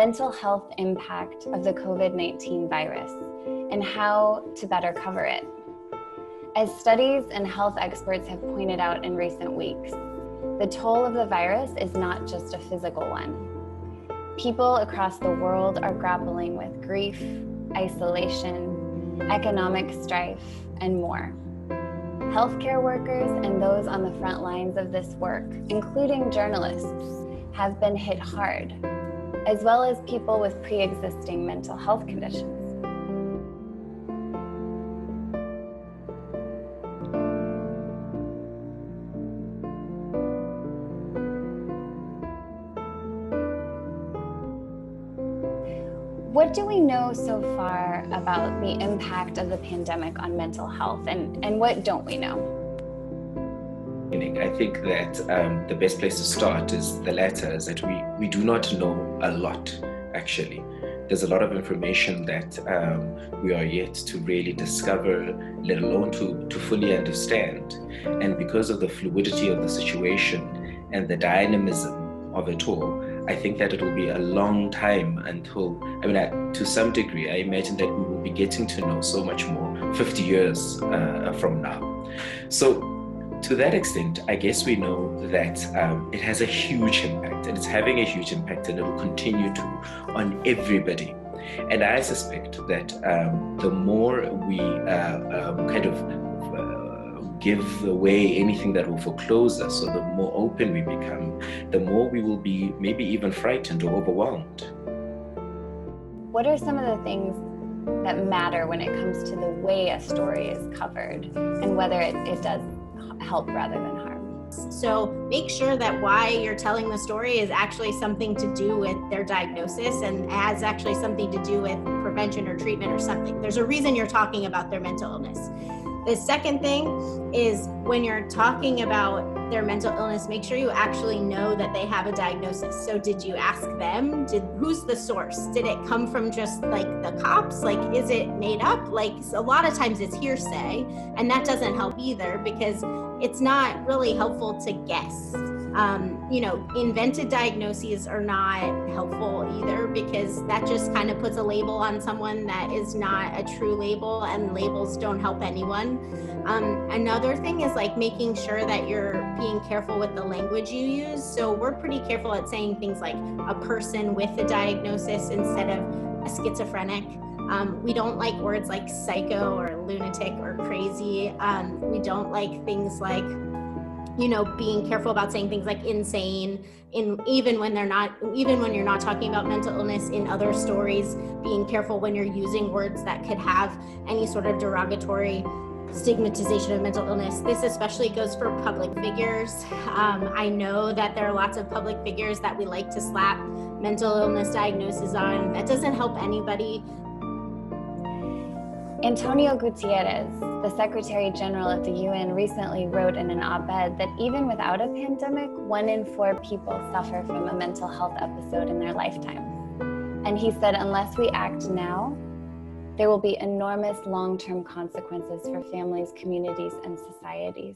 mental health impact of the COVID-19 virus and how to better cover it. As studies and health experts have pointed out in recent weeks, the toll of the virus is not just a physical one. People across the world are grappling with grief, isolation, economic strife, and more. Healthcare workers and those on the front lines of this work, including journalists, have been hit hard, as well as people with pre-existing mental health conditions. What do we know so far about the impact of the pandemic on mental health, and what don't we know? I think that the best place to start is the latter, is that we do not know a lot, actually. There's a lot of information that we are yet to really discover, let alone to fully understand. And because of the fluidity of the situation and the dynamism of it all, I think that it will be a long time until, to some degree, I imagine that we will be getting to know so much more 50 years from now. So to that extent, I guess we know that it has a huge impact, and it's having a huge impact, and it will continue to on everybody. And I suspect that the more we give away anything that will foreclose us, or the more open we become, the more we will be maybe even frightened or overwhelmed. What are some of the things that matter when it comes to the way a story is covered and whether it does help rather than harm? So make sure that why you're telling the story is actually something to do with their diagnosis and has actually something to do with prevention or treatment or something. There's a reason you're talking about their mental illness. The second thing is, when you're talking about their mental illness, make sure you actually know that they have a diagnosis. So did you ask them? Who's the source? Did it come from just like the cops? Like, is it made up? Like, a lot of times it's hearsay, and that doesn't help either, because it's not really helpful to guess. Invented diagnoses are not helpful either, because that just kind of puts a label on someone that is not a true label, and labels don't help anyone. Another thing is like making sure that you're being careful with the language you use. So we're pretty careful at saying things like a person with a diagnosis instead of a schizophrenic. We don't like words like psycho or lunatic or crazy. We don't like things like, being careful about saying things like insane, even when you're not talking about mental illness in other stories, being careful when you're using words that could have any sort of derogatory stigmatization of mental illness. This especially goes for public figures. I know that there are lots of public figures that we like to slap mental illness diagnoses on. That doesn't help anybody. Antonio Gutierrez, the Secretary General of the UN, recently wrote in an op-ed that even without a pandemic, 1 in 4 people suffer from a mental health episode in their lifetime. And he said, unless we act now, there will be enormous long-term consequences for families, communities, and societies.